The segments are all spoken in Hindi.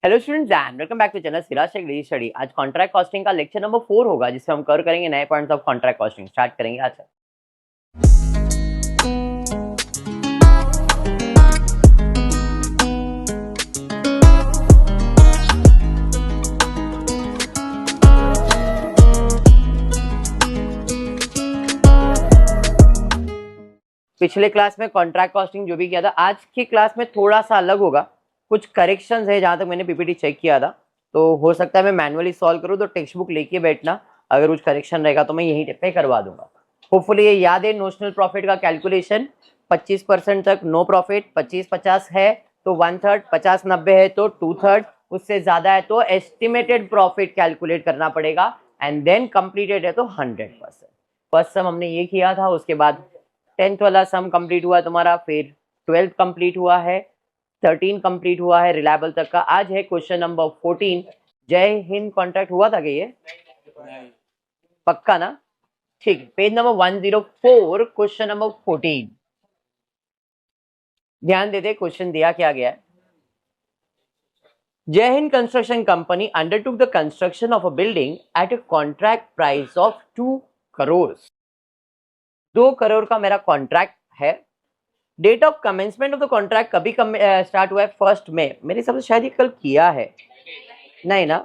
Hello students and welcome back to channel Siraj Shaikh daily study. आज कॉन्ट्रैक्ट कॉस्टिंग का लेक्चर नंबर 4 होगा, जिसमें हम कवर करेंगे नए points of contract costing. Start करेंगे आज से। पिछले क्लास में कॉन्ट्रैक्ट कॉस्टिंग जो भी किया था, आज की क्लास में थोड़ा सा अलग होगा। कुछ करेक्शंस है, जहां तक मैंने पीपीटी चेक किया था, तो हो सकता है मैं मैनुअली सॉल्व करूं, तो टेक्स्ट बुक लेके बैठना। अगर कुछ करेक्शन रहेगा तो मैं यहीं पे करवा दूंगा। होपफुली ये याद है। नोशनल प्रॉफिट का कैलकुलेशन 25% तक नो प्रॉफिट, 25-50 है तो 1/3, 50-90 है तो 2/3, उससे ज्यादा है तो एस्टिमेटेड प्रॉफिट कैलकुलेट करना पड़ेगा, एंड देन कंप्लीटेड है तो 100%। फर्स्ट सम हमने ये किया था, उसके बाद 10th वाला सम कंप्लीट हुआ तुम्हारा, फिर 12th कंप्लीट हुआ है, 13 कंप्लीट हुआ है रिलायबल तक का। आज है क्वेश्चन नंबर 14। जय हिंद कॉन्ट्रैक्ट हुआ था क्या ये? पक्का ना? ठीक। Page number 104, question number 14। ध्यान देते, क्वेश्चन दिया क्या गया है। Jai Hind construction company undertook the construction of a building at a contract price of 2 crore. 2 crore का मेरा कॉन्ट्रैक्ट है। Date of commencement of the contract कभी स्टार्ट हुआ है? 1 मई। मेरे हिसाब से शायद ये कल किया है, नहीं ना?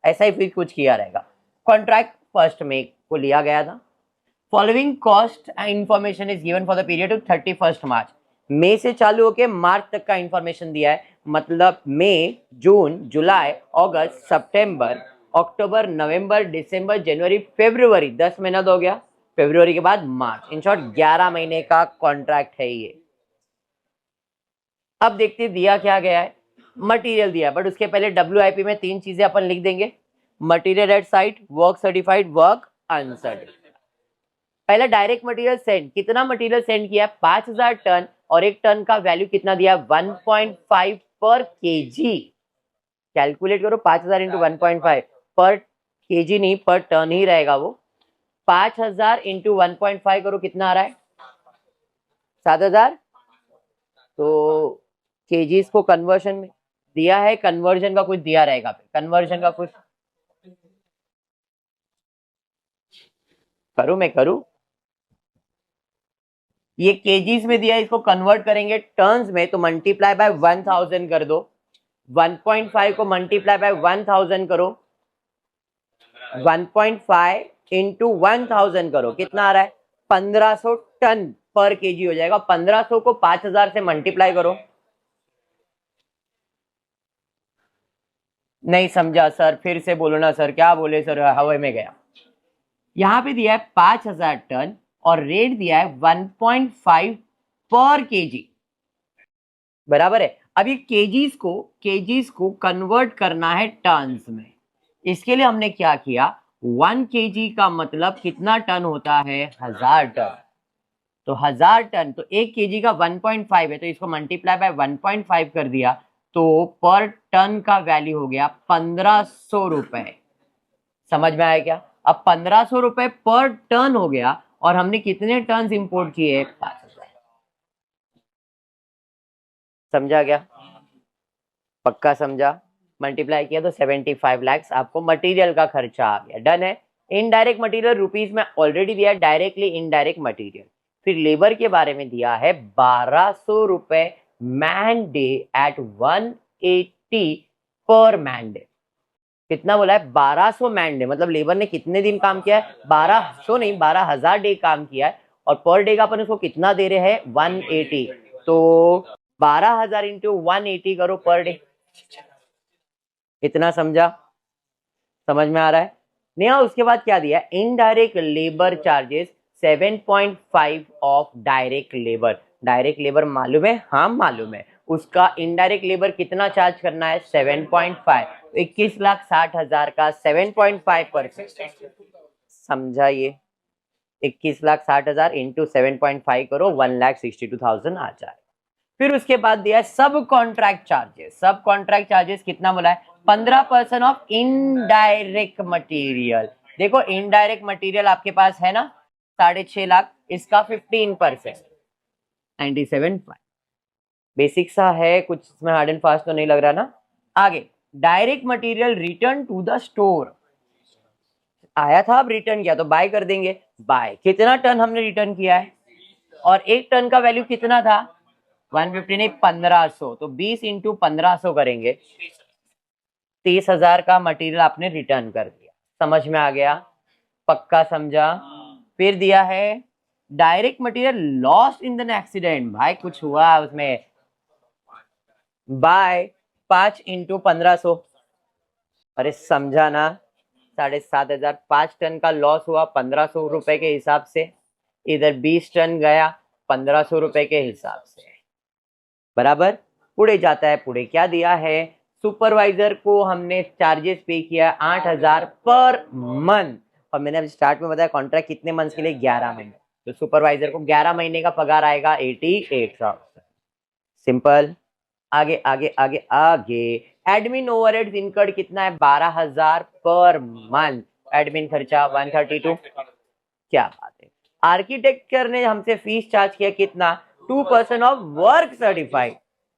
ऐसा ही फिर कुछ किया रहेगा। कॉन्ट्रैक्ट 1 मई को लिया गया था। Following cost and information is given for the period of 31 मार्च। मई से चालू होकर मार्च तक का इंफॉर्मेशन दिया है, मतलब मई, जून, जुलाई, अगस्त, सितंबर, अक्टूबर, नवंबर, दिसंबर, जनवरी, फरवरी। 10 महीना तो हो गया। फरवरी के बाद मार्च। इन शॉर्ट 11 महीने का कॉन्ट्रैक्ट है ये। अब देखते दिया क्या गया है। मटेरियल दिया, बट उसके पहले WIP में 3 चीजें अपन लिख देंगे। Material at site, work certified, work uncertified. पहला डायरेक्ट मटेरियल सेंड। कितना मटेरियल सेंड किया? 5000 टन, और एक टन का वैल्यू कितना दिया? 1.5 पर केजी। कैलकुलेट करो, 5000 इंटू 1.5 पर केजी नहीं, पर टन ही रहेगा वो। 5000 इंटू 1.5 करो, कितना आ रहा है? 7000। तो केजीज को कन्वर्शन में दिया है, कन्वर्जन का कुछ दिया रहेगा, कन्वर्जन का कुछ मैं करूं। ये केजीज में दिया है, इसको कन्वर्ट करेंगे टर्न्स में, तो मल्टीप्लाई बाय 1000 कर दो। 1.5 को मल्टीप्लाई बाय 1000 करो, 1.5 इंटू 1000 करो, कितना आ रहा है? 1500 टन पर केजी हो जाएगा। 1500 को 5000 से मल्टीप्लाई करो। नहीं समझा सर, फिर से बोलो ना सर। क्या बोले सर, हवा में गया। यहां पे दिया है 5000 टन और रेट दिया है 1.5 पर केजी, बराबर है। अब ये केजीज को कन्वर्ट करना है टन्स में। इसके लिए हमने क्या किया, 1 केजी का मतलब कितना टन होता है? 1000 टन। तो 1000 टन, तो 1 केजी का 1.5 है, तो इसको मल्टीप्लाई बाय 1.5 कर दिया, तो पर टन का वैल्यू हो गया 1500 रुपए। समझ में आया क्या? अब 1500 रुपए पर टन हो गया, और हमने कितने टन इंपोर्ट किए? 5000। समझा क्या? पक्का समझा? मल्टीप्लाई किया तो 75 लाख आपको मटेरियल का खर्चा आ गया। डन है। इनडायरेक्ट मटेरियल रुपीज में ऑलरेडी दिया है, डायरेक्टली इनडायरेक्ट मटेरियल। फिर लेबर के बारे में दिया है 1200 रुपए मैन डे एट 180 पर मैन डे। कितना बोला है? 1200 मैन डे, मतलब लेबर ने कितने दिन काम किया है? 1200 नहीं, 12000 डे काम किया है, और पर डे का अपन उसको कितना दे रहे हैं? 180। तो 12000 इंटू 180 करो पर डे। इतना समझा? समझ में आ रहा है? नहीं। उसके बाद क्या दिया? Indirect labour charges 7.5 of direct labour. Direct labour मालूम है? हाँ मालूम है। उसका इनडायरेक्ट लेबर कितना चार्ज करना है? 7.5। 21,60,000 का 7.5%। समझा ये? 21,60,000 इंटू 7.5 करो, 1,62,000 आ जाए। फिर उसके बाद दिया है सब कॉन्ट्रैक्ट चार्जेस। सब कॉन्ट्रैक्ट चार्जेस कितना बोला है? 15% ऑफ इनडायरेक्ट मटेरियल। देखो इनडायरेक्ट मटेरियल आपके पास है ना 6.5 लाख, इसका 15%, 97.5। बेसिक सा है कुछ, इसमें हार्ड एंड फास्ट तो नहीं लग रहा ना। आगे direct material return to the store, आया था अब रिटर्न किया तो बाय कर देंगे। बाय कितना टन हमने रिटर्न किया है, और एक टन का वैल्यू कितना था 150 नहीं 1500, तो 20 इंटू 1500 करेंगे, 30,000 का मटेरियल आपने रिटर्न कर दिया। समझ में आ गया, पक्का समझा। फिर दिया है direct material lost in the accident, भाई कुछ हुआ उसमें, बाय 5 इंटू 1500, अरे समझा ना, 7,500, 5 टन का लॉस हुआ 1500 रुपए के हिसाब से, इधर 20 टन गया 1500 रुपए के हिसाब से, बराबर। पुढे जाता है, पुढे क्या दिया है, सुपरवाइजर को हमने चार्जेस पे किया 8,000 पर मंथ, और मैंने अभी स्टार्ट में बताया कॉन्ट्रैक्ट कितने मंथ के लिए, 11 महीने, तो सुपरवाइजर को 11 महीने का पगार आएगा 88,000। सिंपल। आगे आगे आगे आगे, एडमिन ओवरहेड्स इनकर्ड कितना है 12,000 पर मंथ, एडमिन खर्चा 132, क्या बात है। आर्किटेक्चर ने हमसे फीस चार्ज किया कितना, 2% ऑफ वर्क सर्टिफाइड,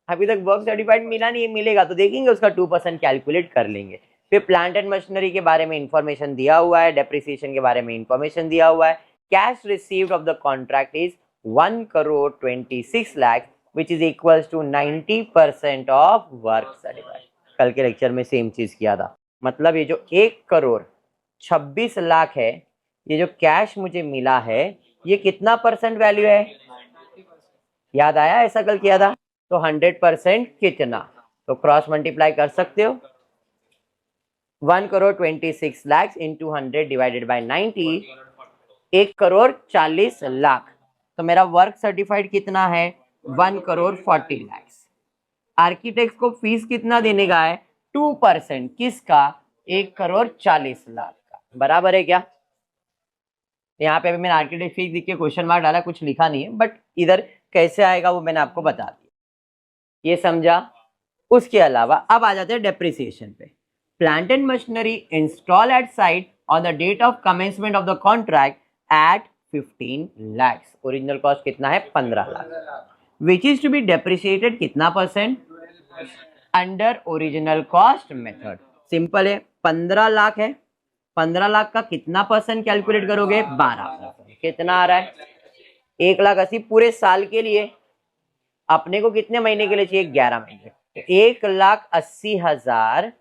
अभी तक वर्क सर्टिफाइड मिला नहीं, मिलेगा तो देखेंगे उसका 2% कैलकुलेट कर लेंगे। फिर प्लांट एंड मशीनरी के बारे में इंफॉर्मेशन दिया हुआ है, डेप्रिसिएशन के बारे में इंफॉर्मेशन दिया हुआ है। Cash received of the contract is 1,26 lakh which is equals to 90% of work certified। कल के लेक्चर में सेम चीज किया था, मतलब ये जो 1,26,00,000 है, ये जो कैश मुझे मिला है, ये कितना परसेंट वैल्यू है, याद आया, ऐसा कल किया था, तो 100% कितना, तो क्रॉस मल्टीप्लाई कर सकते हो, 1,26,00,000 इंटू 100 डिवाइडेड बाई 90, 1,40,00,000, तो मेरा वर्क सर्टिफाइड कितना है 1,40,00,000। आर्किटेक्ट को फीस कितना देने का है 2%, किसका, 1,40,00,000 का, बराबर है क्या। यहाँ पे भी मैंने आर्किटेक्ट फीस लिख के क्वेश्चन मार्क डाला, कुछ लिखा नहीं है, बट इधर कैसे आएगा वो मैंने आपको बता दिया, ये समझा। उसके अलावा अब आ जाते हैं डेप्रिसिएशन पे। Plant and machinery install at site on the date of commencement of the contract at 15 lakh, original cost कितना है 15 lakh, which is to be depreciated कितना percent, under original cost method. Simple है, 15 लाख है, 15 लाख का कितना परसेंट कैलकुलेट करोगे 12%, कितना आ रहा है 1,80,000 पूरे साल के लिए, अपने को कितने महीने के लिए चाहिए 11 महीने, 1,80,000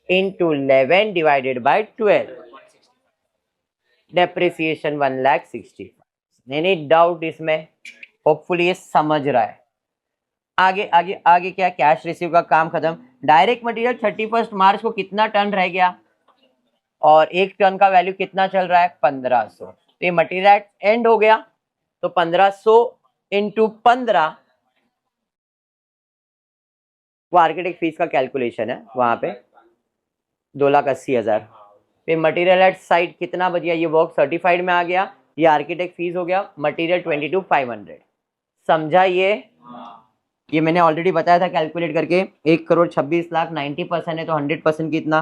इंटू 11 डिवाइडेड बाई 12, डेप्रिसिएशन 1,65,000। नहीं डाउट इसमें, होपफुली ये समझ रहा है। आगे आगे आगे क्या, कैश रिसीव का काम खत्म। डायरेक्ट मटेरियल 31 मार्च को कितना टन रह गया, और एक टन का वैल्यू कितना चल रहा है 1,500, तो ये मटेरियल एंड हो गया, तो 1,500 इंटू 15, वो आर्किटेक्ट फीस का कैलकुलेशन है वहां पे 2,80,000। फिर मटेरियल एट साइट कितना बच गया, ये वर्क सर्टिफाइड में आ गया, ये आर्किटेक्ट फीस हो गया, मटेरियल 22,500, समझा ये मैंने ऑलरेडी बताया था कैलकुलेट करके, 1,26,00,000 90% है तो 100% कितना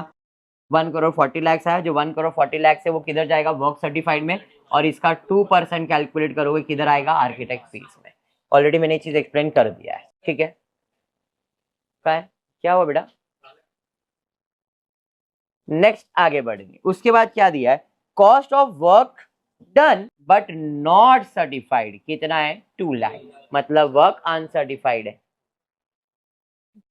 1,40,00,000 है, जो 1,40,00,000 है वो किधर जाएगा वर्क सर्टिफाइड में, और इसका 2% कैलकुलेट करोगे किधर आएगा आर्किटेक्ट फीस में। ऑलरेडी मैंने चीज एक्सप्लेन कर दिया है, ठीक है। क्या हुआ बेटा, नेक्स्ट आगे बढ़ेंगे। उसके बाद क्या दिया है, cost of work done but not certified कितना है 2 लाख, मतलब वर्क अनसर्टिफाइड है,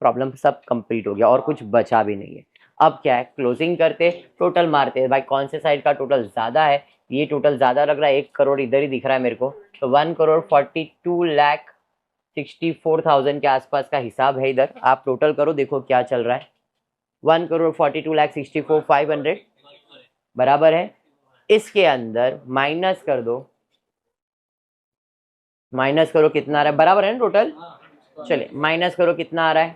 प्रॉब्लम सब कंप्लीट हो गया और कुछ बचा भी नहीं है। अब क्या है, क्लोजिंग करते टोटल मारते हैं, भाई कौन से साइड का टोटल ज्यादा है, ये टोटल ज्यादा लग रहा है, 1 करोड़ इधर ही दिख रहा है मेरे को, तो 1,42,64,000 के आसपास का हिसाब है इधर, आप टोटल करो देखो क्या चल रहा है, 1,42,64,500 बराबर है। इसके अंदर माइनस कर दो, माइनस करो कितना आ रहा है, बराबर है ना टोटल, चलिए माइनस करो कितना आ रहा है,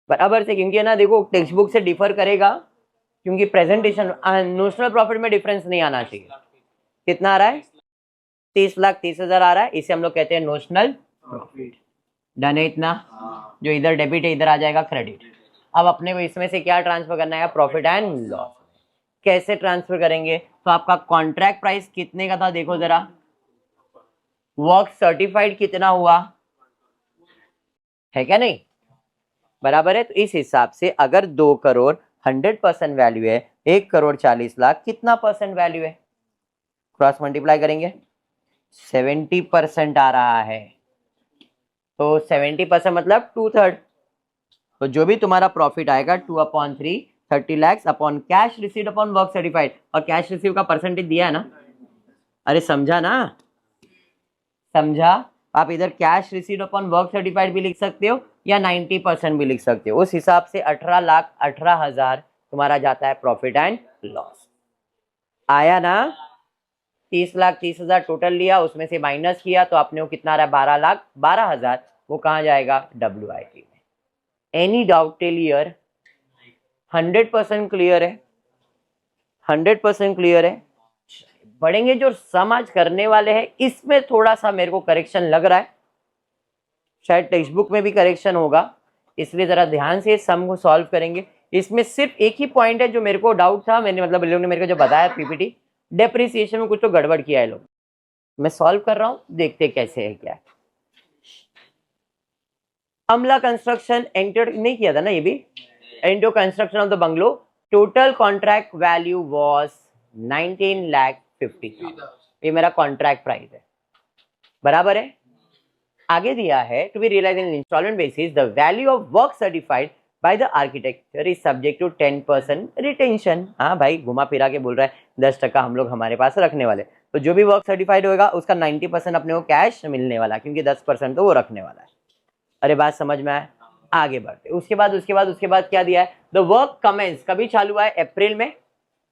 बराबर से, क्योंकि है ना देखो टेक्स्ट बुक से डिफर करेगा, क्योंकि प्रेजेंटेशन नोशनल प्रॉफिट में डिफरेंस नहीं आना चाहिए। कितना आ रहा है 30,30,000 आ रहा है, इसे हम लोग कहते हैं नोशनल प्रॉफिट, डन है इतना, जो इधर डेबिट है इधर आ जाएगा क्रेडिट। अब अपने को इसमें से क्या ट्रांसफर करना है, प्रॉफिट एंड लॉस। कैसे ट्रांसफर करेंगे, तो आपका कॉन्ट्रैक्ट प्राइस कितने का था देखो जरा, वर्क सर्टिफाइड कितना हुआ है क्या नहीं, बराबर है। तो इस हिसाब से अगर 2 करोड़ 100% वैल्यू है, 1 करोड़ 40 लाख कितना परसेंट वैल्यू है, क्रॉस मल्टीप्लाई करेंगे 70% आ रहा है। तो 70% मतलब 2/3। तो जो भी तुम्हारा प्रॉफिट आएगा 2/3 30 lakhs upon cash received upon work certified, और कैश रिसीव का परसेंटेज दिया है ना, अरे समझा ना, समझा। आप इधर cash received upon work certified भी लिख सकते हो या 90% भी लिख सकते हो। उस हिसाब से 18,18,000 तुम्हारा जाता है प्रॉफिट एंड लॉस। आया ना, 30,30,000 टोटल लिया, उसमें से माइनस किया तो आपने वो कितना रहा, 12,12,000, वो कहाँ जाएगा, WIP में। Any doubt till here? 100% clear है, 100% क्लियर है। पढ़ेंगे जो सम आज करने वाले हैं, इसमें थोड़ा सा मेरे को करेक्शन लग रहा है, शायद टेक्स्ट बुक में भी करेक्शन होगा, इसलिए जरा ध्यान से सम को सॉल्व करेंगे। इसमें सिर्फ एक ही पॉइंट है जो मेरे को डाउट था, मैंने मतलब लोगों ने मेरे को जो बताया पीपीटी, डेप्रिसिएशन में कुछ तो गड़बड़ किया है लोग। मैं सॉल्व कर रहा हूं, देखते कैसे है क्या है। अमला कंस्ट्रक्शन एंटर नहीं किया था ना ये भी, एंटो construction of the bungalow, total contract value was 19,50,000। ये मेरा कॉन्ट्रैक्ट प्राइस है, बराबर है। आगे दिया है to be realise in instalment basis the value of work certified by the architecture is subject to 10% retention. हाँ भाई, घुमा फिरा के बोल रहा है 10% हम लोग हमारे पास रखने वाले। तो जो भी वर्क सर्टिफाइड होगा उसका 90% अपने को कैश मिलने वाला, क्योंकि 10% तो वो रखने वाला है। अरे बात समझ में आए, आगे बढ़ते। उसके बाद क्या दिया है, द वर्क कमेंस कभी चालू हुआ है, अप्रैल में,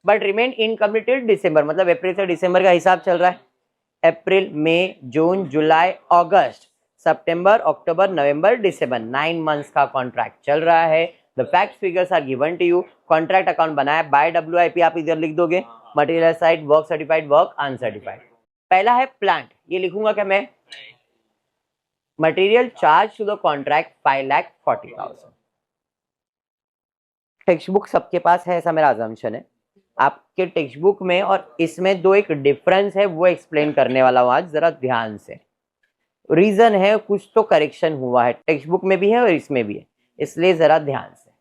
बट रिमेन इनकम्प्लीटेड दिसंबर, मतलब अप्रैल से दिसंबर का हिसाब चल रहा है। अप्रैल, मई, जून, जुलाई, अगस्त, सितंबर, अक्टूबर, नवंबर, दिसंबर, 9 मंथ्स का कॉन्ट्रैक्ट चल रहा है। The fact figures are given to you. Contract account बनाया बाय WIP, आप इधर लिख दोगे। Material side, work certified, work uncertified. पहला है प्लांट, ये लिखूंगा क्या मैं, material charge to the contract 5,40,000। Textbook सबके पास है ऐसा मेरा अजम्पशन है। आपके टेक्स्ट बुक में और इसमें दो एक डिफरेंस है, वो एक्सप्लेन करने वाला हूं आज, जरा ध्यान से। रीजन है, कुछ तो करेक्शन हुआ है, टेक्स्ट बुक में भी है और इसमें भी है, इसलिए जरा ध्यान से।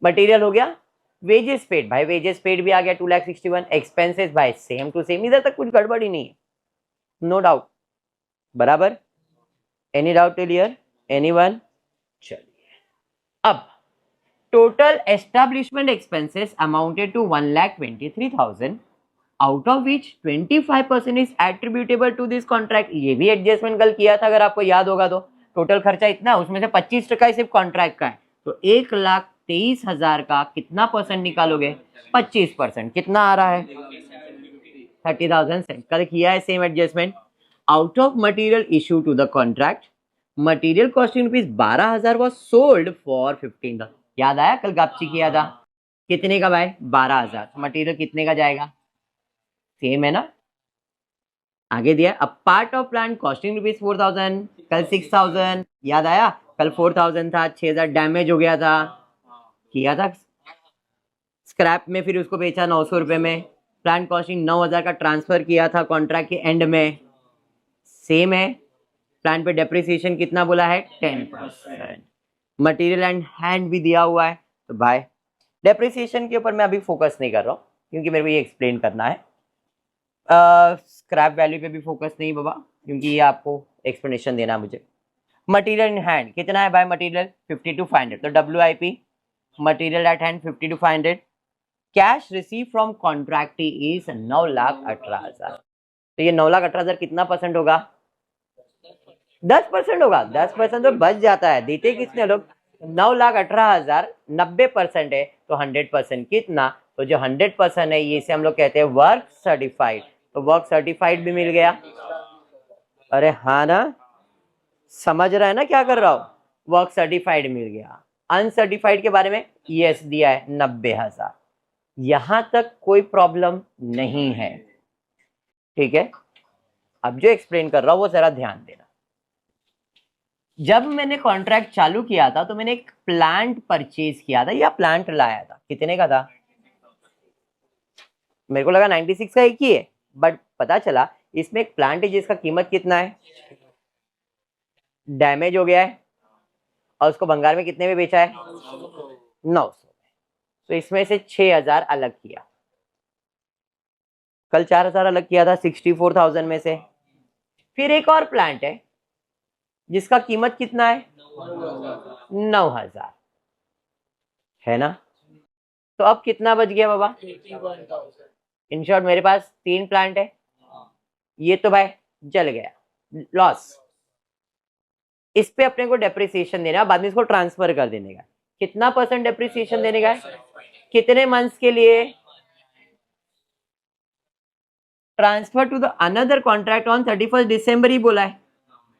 मटेरियल हो गया, वेजेस पेड, भाई वेजेस पेड भी आ गया 2,61,000। एक्सपेंसेस भाई सेम टू सेम, इधर तक कुछ गड़बड़ी नहीं है, नो डाउट, बराबर। Any doubt till here, anyone? चलिए अब total establishment expenses amounted to 1,23,000, out of which 25% is attributable to this contract. ये भी एडजस्टमेंट कल किया था अगर आपको याद होगा तो। टोटल खर्चा इतना, उसमें से 25% सिर्फ कॉन्ट्रैक्ट का है, तो 1,23,000 का कितना परसेंट निकालोगे, 25%, कितना आ रहा है 30,000। कल किया है same adjustment. Out of material issue to the contract, material costing ₹12,000 was sold for 15,000। याद आया कल गापची किया था, कितने का भाई, 12,000। मटेरियल कितने का जाएगा, सेम है ना। आगे दिया a part of plant costing ₹4,000, कल 6,000, याद आया कल 4,000 था, 6,000 डैमेज हो गया था, किया था स्क्रैप में, फिर उसको बेचा 900 रुपए में। प्लांट कॉस्टिंग 9,000 का ट्रांसफर किया था कॉन्ट्रैक्ट के एंड में, सेम है। प्लांट पे डेप्रिसिएशन कितना बोला है, 10%। मटेरियल एंड हैंड भी दिया हुआ है, तो भाई डेप्रिसिएशन के ऊपर मैं अभी फोकस नहीं कर रहा हूँ, क्योंकि मेरे को ये एक्सप्लेन करना है। स्क्रैप वैल्यू पे भी फोकस नहीं बाबा, क्योंकि ये आपको एक्सप्लेनेशन देना है मुझे। मटेरियल इन हैंड कितना है भाई, मटेरियल 52,500, तो WIP material at hand 52,500। Cash receive from contractee is 9,18,000। तो ये 9,18,000 कितना परसेंट होगा, 10% होगा। 10% तो बच जाता है, देते किसने लोग, 9,18,000, 90% है तो 100% कितना, तो जो 100% है ये से हम लोग कहते हैं वर्क सर्टिफाइड, तो वर्क सर्टिफाइड भी मिल गया। अरे हाँ ना, समझ रहा है ना क्या कर रहा हूं, वर्क सर्टिफाइड मिल गया। अनसर्टिफाइड के बारे में यस दिया है 90,000, यहां तक कोई प्रॉब्लम नहीं है, ठीक है। अब जो एक्सप्लेन कर रहा हूं वो जरा ध्यान देना। जब मैंने कॉन्ट्रैक्ट चालू किया था तो मैंने एक प्लांट परचेज किया था या प्लांट लाया था, कितने का था, मेरे को लगा 96 का एक ही है, बट पता चला इसमें एक प्लांट है जिसका कीमत कितना है, डैमेज हो गया है और उसको भंगार में कितने में बेचा है? 900 में। तो इसमें से 6000 अलग किया, कल 4000 अलग किया था 64,000 में से। फिर एक और प्लांट है जिसका कीमत कितना है? 9000 है ना। तो अब कितना बच गया बाबा? इन शॉर्ट मेरे पास 3 प्लांट है, ये तो भाई जल गया, लॉस। इस पे अपने को डेप्रिसिएशन देना, बाद में इसको ट्रांसफर कर देने का। कितना % डेप्रिसिएशन देने का है? कितने मंथ्स के लिए? Transfer to the another contract on 31 December ही बोला है,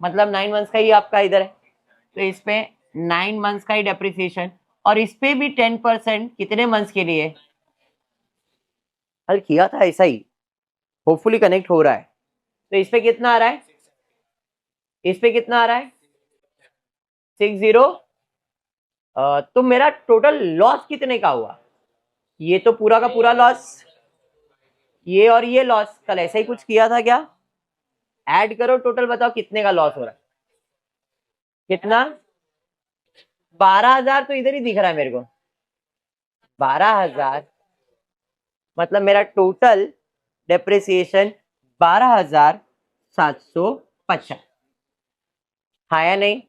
मतलब 9 मंथ्स का ही आपका इधर है, तो इस पे 9 मंथ्स का ही डेप्रिसिएशन, और इस पे भी 10% कितने मंथ्स के लिए? हल किया था ऐसा ही, होपफुली कनेक्ट हो रहा है। तो इस पे कितना आ रहा है? इस पे कितना आ रहा है? 60। तो मेरा टोटल लॉस कितने का हुआ? ये तो पूरा का पूरा लॉस, ये और ये लॉस। कल ऐसा ही कुछ किया था क्या? ऐड करो टोटल, बताओ कितने का लॉस हो रहा है? कितना? 12,000 तो इधर ही दिख रहा है मेरे को। 12,000 मतलब मेरा टोटल डेप्रिसिएशन 12,750, हाँ या नहीं?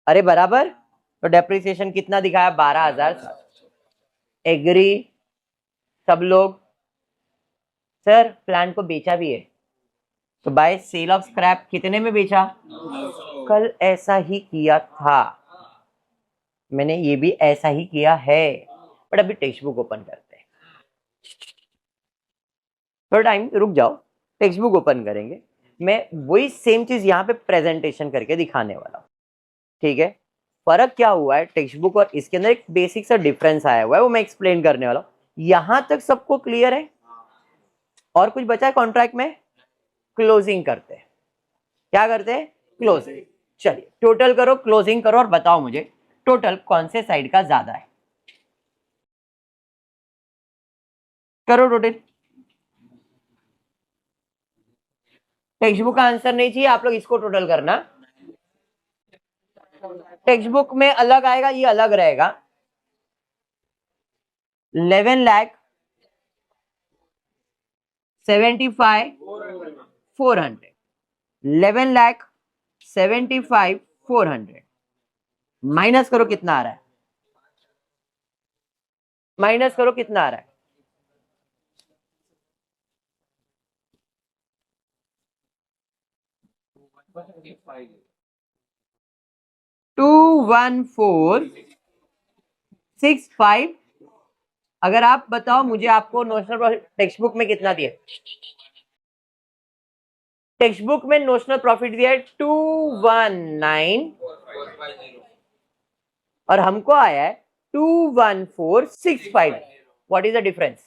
अरे बराबर। तो डेप्रिसिएशन कितना दिखाया? 12,700। एग्री सब लोग? सर प्लांट को बेचा भी है, तो बाय सेल ऑफ स्क्रैप कितने में बेचा? कल ऐसा ही किया था, मैंने ये भी ऐसा ही किया है। बट अभी टेक्स्ट बुक ओपन करते हैं, थोड़ा टाइम रुक जाओ, टेक्स्ट बुक ओपन करेंगे। मैं वही सेम चीज यहाँ पे प्रेजेंटेशन करके दिखाने वाला हूँ, ठीक है? फर्क क्या हुआ है टेक्स्ट बुक और इसके अंदर, एक बेसिक सा डिफरेंस आया हुआ है, वो मैं एक्सप्लेन करने वाला हूँ। यहां तक सबको क्लियर है? और कुछ बचा है कॉन्ट्रैक्ट में? क्लोजिंग करते हैं। क्या करते हैं? क्लोजिंग। चलिए टोटल करो, क्लोजिंग करो और बताओ मुझे टोटल कौन से साइड का ज्यादा है। करो टोटल। टेक्स्ट बुक का आंसर नहीं चाहिए, आप लोग इसको टोटल करना। टेक्स्ट बुक में अलग आएगा, ये अलग रहेगा। 11,75,400, 11,75,400 माइनस करो कितना आ रहा है? माइनस करो कितना आ रहा है? 21465। अगर आप बताओ मुझे, आपको नोशनल टेक्स्ट बुक में कितना दिया? टेक्स्ट बुक में नोशनल प्रॉफिट दिया है 219 और हमको आया है 21465। What is the difference?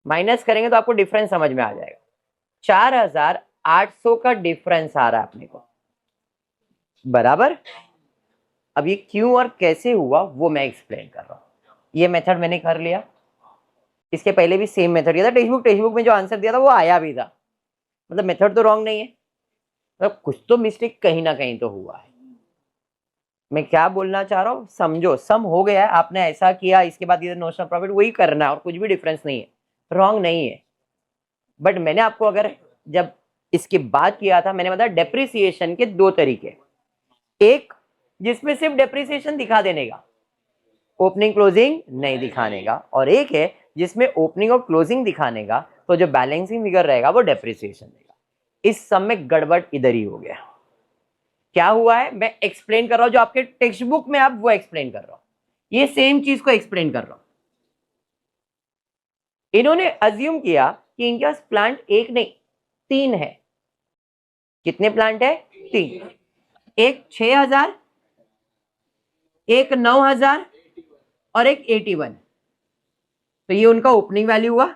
Minus करेंगे तो आपको डिफरेंस समझ में आ जाएगा। 4,800 का डिफरेंस आ रहा है अपने को, बराबर। अब ये क्यों और कैसे हुआ वो मैं एक्सप्लेन कर रहा हूं। ये मेथड मैंने कर लिया, इसके पहले भी सेम मेथड किया था। टेक्स्ट बुक में जो आंसर दिया था वो आया भी था, मतलब मेथड तो रॉन्ग नहीं है, मतलब कुछ तो मिस्टेक कहीं ना कहीं तो हुआ है। मैं क्या बोलना चाह रहा हूँ समझो, सम हो गया है, आपने ऐसा किया, इसके बाद इधर नोशनल प्रॉफिट वही करना है और कुछ भी डिफरेंस नहीं है, रॉन्ग नहीं है। बट मैंने आपको अगर जब इसके बाद किया था, मैंने बताया डेप्रिसिएशन के 2 तरीके, एक जिसमें सिर्फ डेप्रिसिएशन दिखा देने का, ओपनिंग क्लोजिंग नहीं दिखाने का, और एक है जिसमें ओपनिंग और क्लोजिंग दिखाने का, तो जो बैलेंसिंग फिगर रहेगा वो डेप्रिसिएशन देगा। इस सब में गड़बड़ इधर ही हो गया। क्या हुआ है मैं एक्सप्लेन कर रहा हूं, जो आपके टेक्स्ट बुक में आप वो एक्सप्लेन कर रहा हूं, ये सेम चीज को एक्सप्लेन कर रहा हूं। इन्होंने अज्यूम किया कि इनके पास प्लांट एक नहीं 3 है। कितने प्लांट है? 3। एक 6,000, एक 9,000 और एक 81। तो ये उनका ओपनिंग वैल्यू हुआ,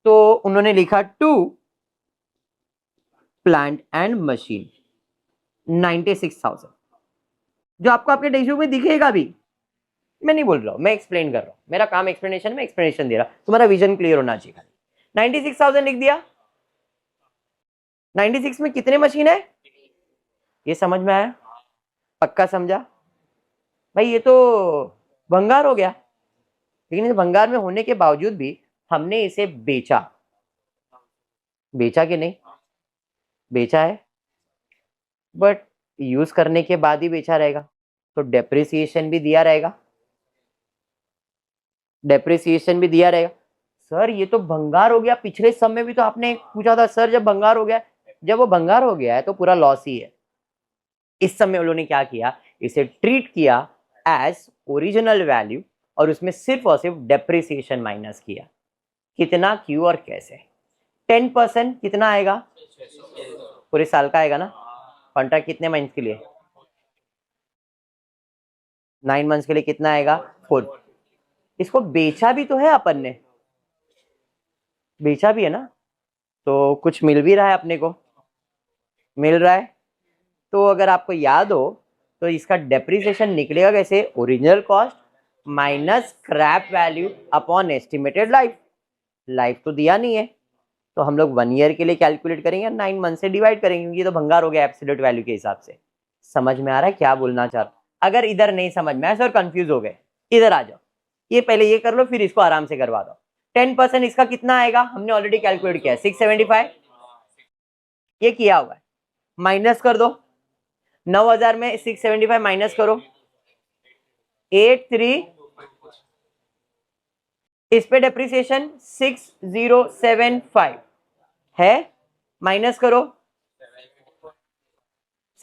तो उन्होंने लिखा 2 प्लांट एंड मशीन 96,000, जो आपको आपके टेक्स्ट बुक में दिखेगा भी। मैं नहीं बोल रहा हूं, मैं एक्सप्लेन कर रहा हूं, मेरा काम एक्सप्लेनेशन में एक्सप्लेनेशन दे रहा, तुम्हारा विजन क्लियर होना चाहिए। 96,000 लिख दिया। 96 में कितने मशीन है? ये समझ में आया? पक्का समझा? भाई ये तो भंगार हो गया, लेकिन इस भंगार में होने के बावजूद भी हमने इसे बेचा। बेचा कि नहीं? बेचा है, बट यूज करने के बाद ही बेचा रहेगा, तो डेप्रिसिएशन भी दिया रहेगा। डेप्रिसिएशन भी दिया रहेगा। सर ये तो भंगार हो गया, पिछले समय भी तो आपने पूछा था सर जब भंगार हो गया। जब वो भंगार हो गया है तो पूरा लॉस ही है। इस समय उन्होंने क्या किया, इसे ट्रीट किया एज ओरिजिनल वैल्यू और उसमें सिर्फ और सिर्फ डेप्रिसिएशन माइनस किया। कितना, क्यों और कैसे? 10% कितना आएगा? पूरे साल का आएगा ना। कॉन्ट्रैक्ट कितने मंथ के लिए? 9 मंथ्स के लिए कितना आएगा? 4। इसको बेचा भी तो है अपन ने, बेचा भी है ना, तो कुछ मिल भी रहा है अपने को, मिल रहा है। तो अगर आपको याद हो तो इसका डेप्रिसिएशन निकलेगा कैसे? Original cost minus scrap value upon estimated life. Life तो दिया नहीं है, तो हम लोग 1 ईयर के लिए कैलकुलेट करेंगे, 9 मंथ से डिवाइड करेंगे, क्योंकि ये तो भंगार हो गया एब्सोल्यूट वैल्यू के हिसाब से। समझ में आ रहा है क्या बोलना चाह रहा? अगर इधर नहीं समझ में आया सर, कंफ्यूज हो गए, इधर आ जाओ, ये पहले ये कर लो, फिर इसको आराम से करवा दो। 10% इसका कितना आएगा? हमने ऑलरेडी कैलकुलेट किया है 675, ये किया हुआ है, माइनस कर दो। 9000 में 675 माइनस करो, 83। इस पे डेप्रिसिएशन 6075 है, माइनस करो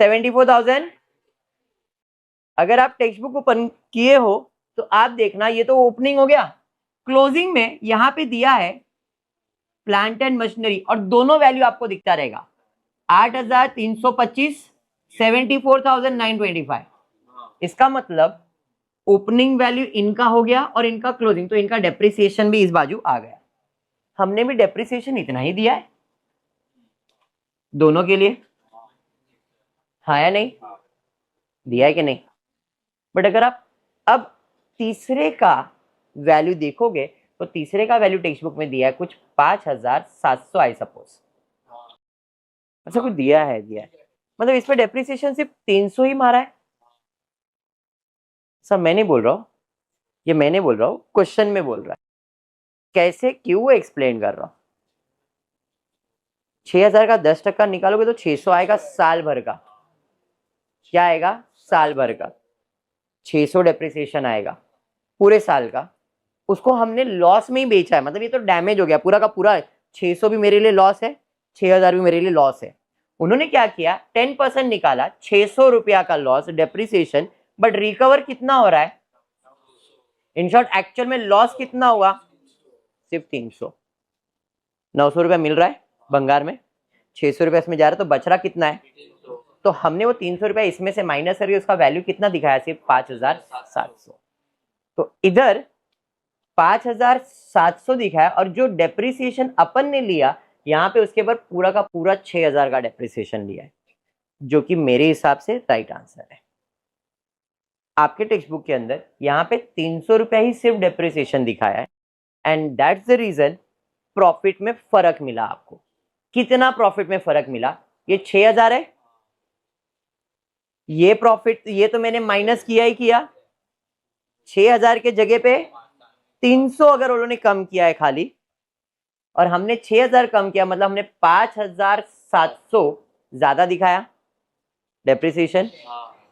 74,000। अगर आप टेक्स्ट बुक ओपन किए हो तो आप देखना, ये तो ओपनिंग हो गया, क्लोजिंग में यहां पे दिया है प्लांट एंड मशीनरी, और दोनों वैल्यू आपको दिखता रहेगा 8,325, 74,925। इसका मतलब ओपनिंग वैल्यू इनका हो गया और इनका क्लोजिंग, तो इनका डेप्रिसिएशन भी इस बाजू आ गया। हमने भी डेप्रिसिएशन इतना ही दिया है दोनों के लिए, हाँ या नहीं? दिया है कि नहीं? बट अगर आप अब तीसरे का वैल्यू देखोगे तो तीसरे का वैल्यू टेक्स्ट बुक में दिया है कुछ 5,700 आई सपोज, ऐसा कुछ दिया है मतलब इस पे डेप्रिसिएशन सिर्फ 300 ही मारा है। सब मैं नहीं बोल रहा हूं, ये मैंने बोल रहा हूं, क्वेश्चन में बोल रहा है, कैसे क्यों एक्सप्लेन कर रहा हूं। 6,000 का 10% निकालोगे तो 600 आएगा साल भर का। क्या आएगा? साल भर का 600 डेप्रिसिएशन आएगा पूरे साल का। उसको हमने लॉस में ही बेचा है, मतलब ये तो डैमेज हो गया पूरा का पूरा। 600 भी मेरे लिए लॉस है, 6,000 भी मेरे लिए लॉस है। उन्होंने क्या किया, 10% निकाला, 600 रुपया का लॉस डेप्रिसिएशन, बट रिकवर कितना हो रहा है? इन शॉर्ट एक्चुअल में लॉस कितना हुआ? सिर्फ 300। 900 रुपया मिल रहा है भंगार में, 600 रुपया इसमें जा रहा है, तो बच रहा कितना है? तो हमने वो 300 रुपया इसमें से माइनस करके उसका वैल्यू कितना दिखाया? सिर्फ 5,700। तो इधर 5,700 दिखा है, और जो डेप्रिसिएशन अपन ने लिया यहाँ पे उसके ऊपर पूरा का पूरा 6,000 का डेप्रिसिएशन लिया है, जो कि मेरे हिसाब से राइट आंसर है। आपके टेक्स्ट बुक के अंदर यहाँ पे 300 रुपया ही सिर्फ डेप्रिसिएशन दिखाया है, and that's the reason profit में फर्क मिला आपको। कितना प्रॉफिट में फर्क मिला? ये 6,000 है, ये प्रॉफिट ये तो मैंने माइनस किया ही किया, 6,000 के जगह पे 300 अगर उन्होंने कम किया है खाली, और हमने 6,000 कम किया, मतलब हमने 5,700 ज्यादा दिखाया डेप्रिसिएशन,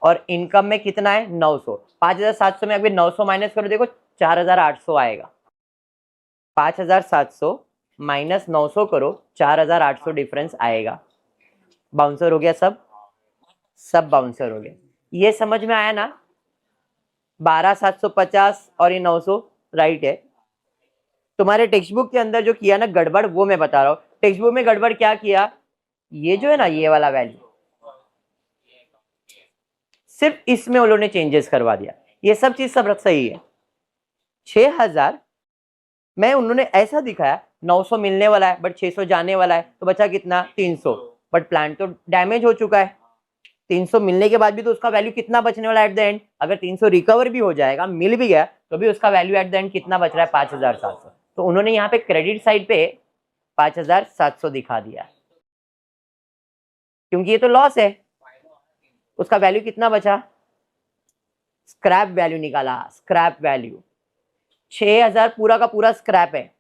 और इनकम में कितना है? 900। 5,700 में अगर 900 माइनस करो, देखो 4,800 आएगा। 5,700 माइनस 900 करो, 4,800 डिफरेंस आएगा। बाउंसर हो गया, सब बाउंसर हो गया। ये समझ में आया ना? 12,750 और ये 900 राइट है। तुम्हारे टेक्स्ट बुक के अंदर जो किया ना गड़बड़, वो मैं बता रहा हूं। टेक्स्ट बुक में गड़बड़ क्या किया, ये जो है ना ये वाला वैल्यू, सिर्फ इसमें उन्होंने चेंजेस करवा दिया। ये सब चीज सब सही है। 6,000 में उन्होंने ऐसा दिखाया 900 मिलने वाला है बट 600 जाने वाला है, तो बचा कितना? 300। बट प्लांट तो डैमेज हो चुका है, 300 मिलने के बाद भी तो उसका वैल्यू कितना बचने वाला है एट द एंड? अगर 300 रिकवर भी हो जाएगा, मिल भी गया, तो भी उसका वैल्यू एट द एंड कितना बच रहा है? 5,700। तो उन्होंने यहाँ पे क्रेडिट साइड पे 5,700 दिखा दिया, क्योंकि ये तो लॉस है। उसका वैल्यू कितना बचा, स्क्रैप वैल्यू निकाला, स्क्रैप वैल्यू 6000 पूरा का पूरा स्क्रैप है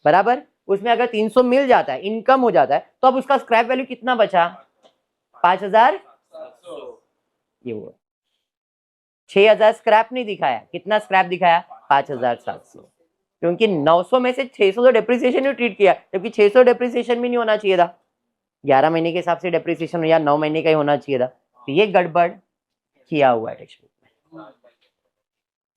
बराबर। उसमें अगर 300 मिल जाता है, इनकम हो जाता है, तो अब उसका स्क्रैप वैल्यू कितना बचा, 5000। ये वो 6000 स्क्रैप नहीं दिखाया, कितना स्क्रैप दिखाया, 5700, क्योंकि 900 में से 600 तो डेप्रिसिएशन ही ट्रीट किया, जबकि 600 डेप्रिसिएशन भी नहीं होना चाहिए था, 11 महीने के हिसाब से डेप्रिसिएशन या 9 महीने का ही होना चाहिए था। तो ये गड़बड़ किया हुआ है टेक्स्ट बुक में,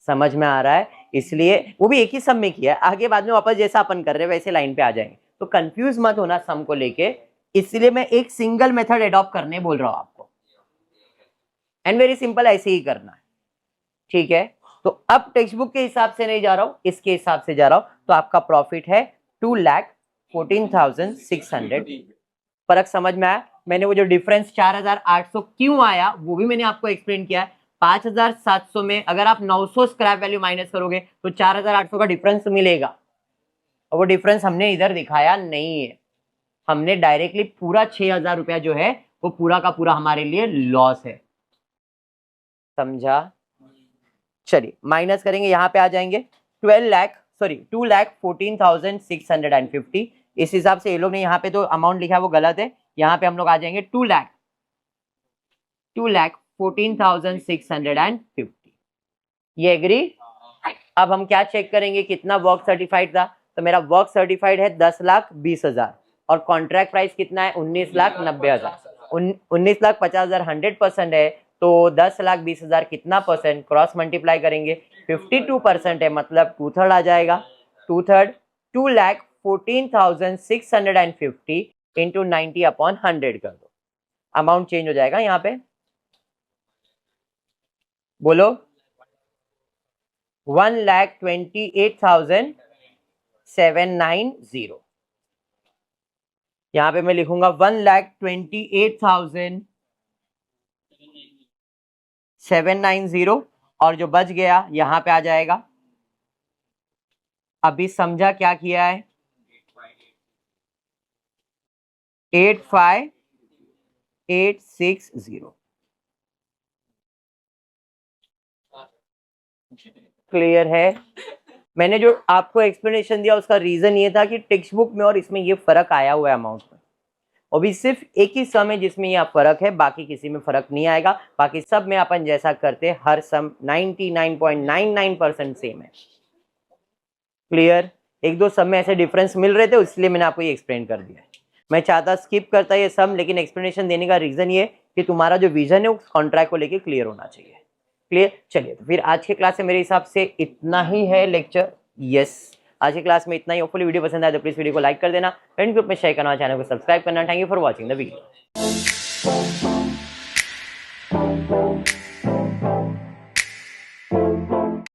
समझ में आ रहा है, इसलिए वो भी एक ही सम में किया है, आगे बाद में वापस जैसा अपन कर रहे हैं वैसे लाइन पे आ जाएंगे, तो कंफ्यूज मत होना सम को लेके, इसलिए मैं एक सिंगल मेथड एडॉप्ट करने बोल रहा हूं आपको, एंड वेरी सिंपल, ऐसे ही करना है, ठीक है। तो अब टेक्स्ट बुक के हिसाब से नहीं जा रहा हूं, इसके हिसाब से जा रहा हूं, तो आपका प्रॉफिट है 2,14,600। फर्क समझ में आया, मैंने वो जो डिफरेंस 4,800 क्यों आया वो भी मैंने आपको एक्सप्लेन किया है। 5,700 में अगर आप 900 स्क्रैप वैल्यू माइनस करोगे तो 4,800 का डिफरेंस मिलेगा, और वो डिफरेंस हमने इधर दिखाया नहीं है, हमने डायरेक्टली पूरा 6,000 रुपया जो है वो पूरा का पूरा हमारे लिए लॉस है, समझा। चलिए माइनस करेंगे, यहां पे आ जाएंगे 2,14,650। इस हिसाब से ये लोग ने यहाँ पे तो अमाउंट लिखा है वो गलत है, यहाँ पे हम लोग आ जाएंगे 2,14,650। ये एग्री। अब हम क्या चेक करेंगे, कितना वर्क सर्टिफाइड था, तो मेरा वर्क सर्टिफाइड है 10,20,000 और कॉन्ट्रैक्ट प्राइस कितना है 19,90,000। 19,50,000 100% है, तो 10,20,000 कितना परसेंट, क्रॉस मल्टीप्लाई करेंगे 52% है, मतलब 2/3 आ जाएगा, 2/3 2,14,650 इंटू 90/100 कर दो, अमाउंट चेंज हो जाएगा यहाँ पे, बोलो 1,28,790। यहाँ पे मैं लिखूंगा 1,28,790 और जो बच गया यहाँ पे आ जाएगा। अभी समझा क्या किया है, 85,860। क्लियर है। मैंने जो आपको एक्सप्लेनेशन दिया उसका रीजन ये था कि टेक्स्ट बुक में और इसमें ये फर्क आया हुआ है अमाउंट में, और भी सिर्फ एक ही सम है जिसमें यह फर्क है, बाकी किसी में फर्क नहीं आएगा, बाकी सब में अपन जैसा करते हैं हर सम 99.99% सेम है। क्लियर। एक दो सम में ऐसे डिफरेंस मिल रहे थे इसलिए मैंने आपको ये एक्सप्लेन कर दिया है, मैं चाहता स्किप करता ये सम, लेकिन एक्सप्लेनेशन देने का रीजन ये कि तुम्हारा जो विजन है उस कॉन्ट्रैक्ट को लेके क्लियर होना चाहिए। क्लियर। चलिए तो फिर आज के क्लास से मेरे हिसाब से इतना ही है लेक्चर, यस आज की क्लास में इतना ही। होपफुली वीडियो पसंद आए तो प्लीज वीडियो को लाइक कर देना, फ्रेंड ग्रुप में शेयर करना, चैनल को सब्सक्राइब करना। Thank you for watching the video.